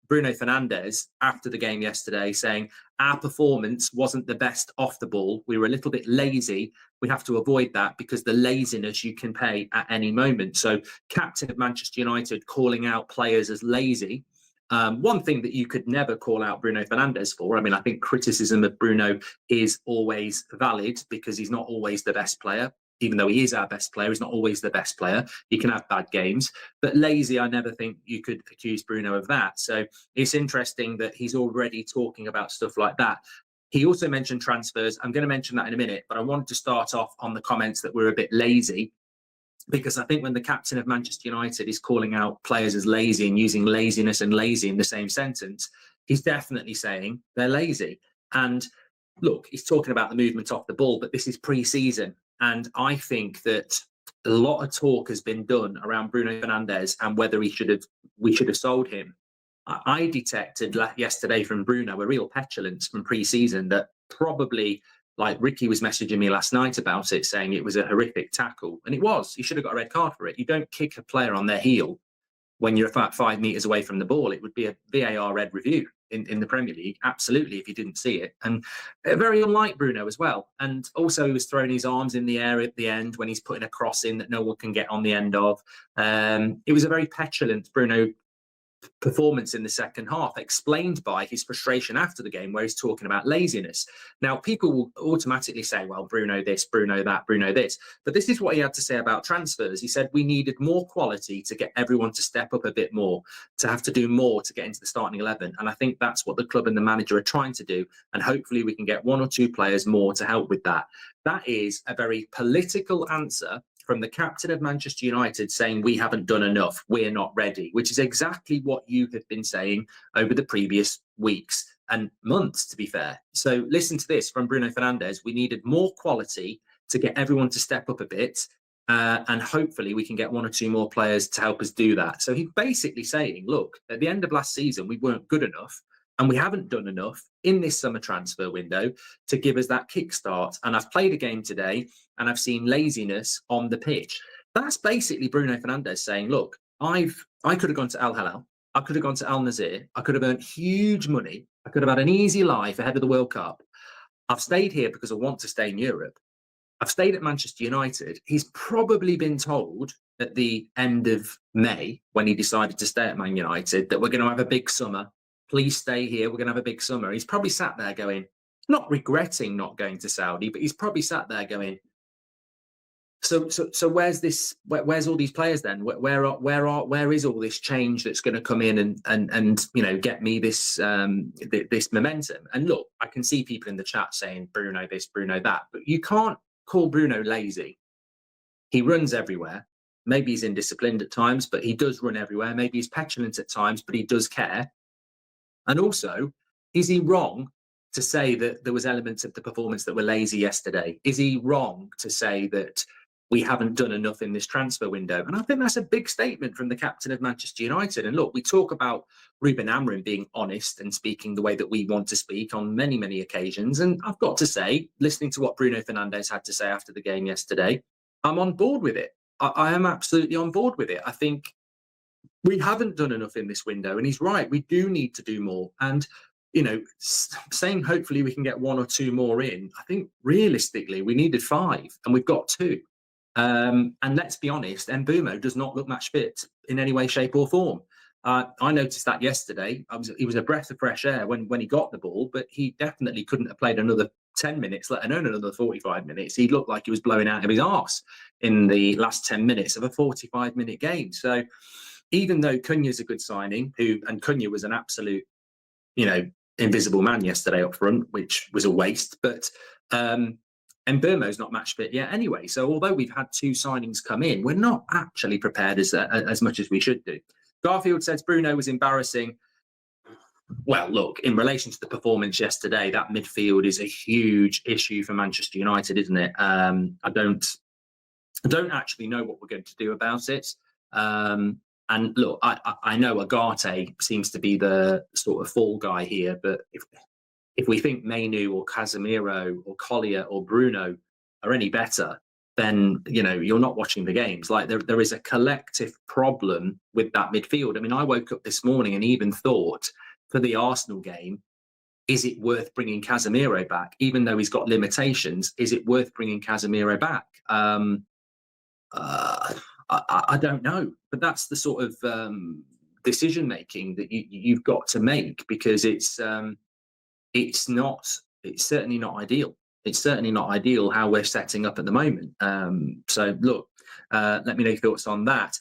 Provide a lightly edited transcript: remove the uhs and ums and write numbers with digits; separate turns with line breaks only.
Bruno Fernandes after the game yesterday saying our performance wasn't the best off the ball. We were a little bit lazy. We have to avoid that because the laziness you can pay at any moment. So captain of Manchester United calling out players as lazy. One thing that you could never call out Bruno Fernandes for, I mean, I think criticism of Bruno is always valid because he's not always the best player. Even though he is our best player, he's not always the best player. He can have bad games. But lazy, I never think you could accuse Bruno of that. So it's interesting that he's already talking about stuff like that. He also mentioned transfers. I'm going to mention that in a minute, but I wanted to start off on the comments that we're a bit lazy. Because I think when the captain of Manchester United is calling out players as lazy and using laziness and lazy in the same sentence, he's definitely saying they're lazy. And look, he's talking about the movement off the ball, but this is pre-season. And I think that a lot of talk has been done around Bruno Fernandes and whether we should have sold him. I detected yesterday from Bruno a real petulance from pre-season that probably, like Ricky was messaging me last night about it, saying it was a horrific tackle. And it was. He should have got a red card for it. You don't kick a player on their heel when you're about 5 meters away from the ball. It would be a VAR red review in the Premier League, absolutely, if you didn't see it. And very unlike Bruno as well. And also he was throwing his arms in the air at the end when he's putting a cross in that no one can get on the end of. It was a very petulant Bruno performance in the second half, explained by his frustration after the game where he's talking about laziness. Now, people will automatically say, well, Bruno this, Bruno that, Bruno this. But this is what he had to say about transfers. He said we needed more quality to get everyone to step up a bit more, to have to do more to get into the starting 11. And I think that's what the club and the manager are trying to do. And hopefully we can get 1 or 2 players more to help with that. That is a very political answer from the captain of Manchester United saying we haven't done enough, we're not ready, which is exactly what you have been saying over the previous weeks and months, to be fair. So listen to this from Bruno Fernandes. We needed more quality to get everyone to step up a bit, and hopefully we can get 1 or 2 more players to help us do that. So he's basically saying, look, at the end of last season, we weren't good enough. And we haven't done enough in this summer transfer window to give us that kickstart. And I've played a game today and I've seen laziness on the pitch. That's basically Bruno Fernandes saying, look, I could have gone to Al Hilal. I could have gone to Al Nazir. I could have earned huge money. I could have had an easy life ahead of the World Cup. I've stayed here because I want to stay in Europe. I've stayed at Manchester United. He's probably been told at the end of May when he decided to stay at Man United that we're going to have a big summer. Please stay here. We're going to have a big summer. He's probably sat there going, not regretting not going to Saudi, but he's probably sat there going, so where's this? Where's all these players then? Where is all this change that's going to come in and get me this this momentum? And look, I can see people in the chat saying Bruno this, Bruno that, but you can't call Bruno lazy. He runs everywhere. Maybe he's indisciplined at times, but he does run everywhere. Maybe he's petulant at times, but he does care. And also, is he wrong to say that there was elements of the performance that were lazy yesterday? Is he wrong to say that we haven't done enough in this transfer window? And I think that's a big statement from the captain of Manchester United. And look, we talk about Ruben Amorim being honest and speaking the way that we want to speak on many, many occasions. And I've got to say, listening to what Bruno Fernandes had to say after the game yesterday, I'm on board with it. I am absolutely on board with it. I think we haven't done enough in this window, and he's right. We do need to do more. And, saying hopefully we can get 1 or 2 more in, I think realistically we needed 5 and we've got 2. And let's be honest, Mbeumo does not look match fit in any way, shape or form. I noticed that yesterday. He was a breath of fresh air when he got the ball, but he definitely couldn't have played another 10 minutes, let alone another 45 minutes. He looked like he was blowing out of his arse in the last 10 minutes of a 45-minute game. So even though Cunha's a good signing, and Cunha was an absolute, invisible man yesterday up front, which was a waste, but Mbeumo's not match fit yet anyway. So although we've had 2 signings come in, we're not actually prepared as much as we should do. Garfield says Bruno was embarrassing. Well, look, in relation to the performance yesterday, that midfield is a huge issue for Manchester United, isn't it? I don't actually know what we're going to do about it. And look, I know Agate seems to be the sort of fall guy here, but if we think Mainu or Casemiro or Collier or Bruno are any better, then you're not watching the games. Like there is a collective problem with that midfield. I mean, I woke up this morning and even thought for the Arsenal game, is it worth bringing Casemiro back, even though he's got limitations? Is it worth bringing Casemiro back? I don't know, but that's the sort of decision making that you've got to make, because it's certainly not ideal. It's certainly not ideal how we're setting up at the moment. So look, let me know your thoughts on that.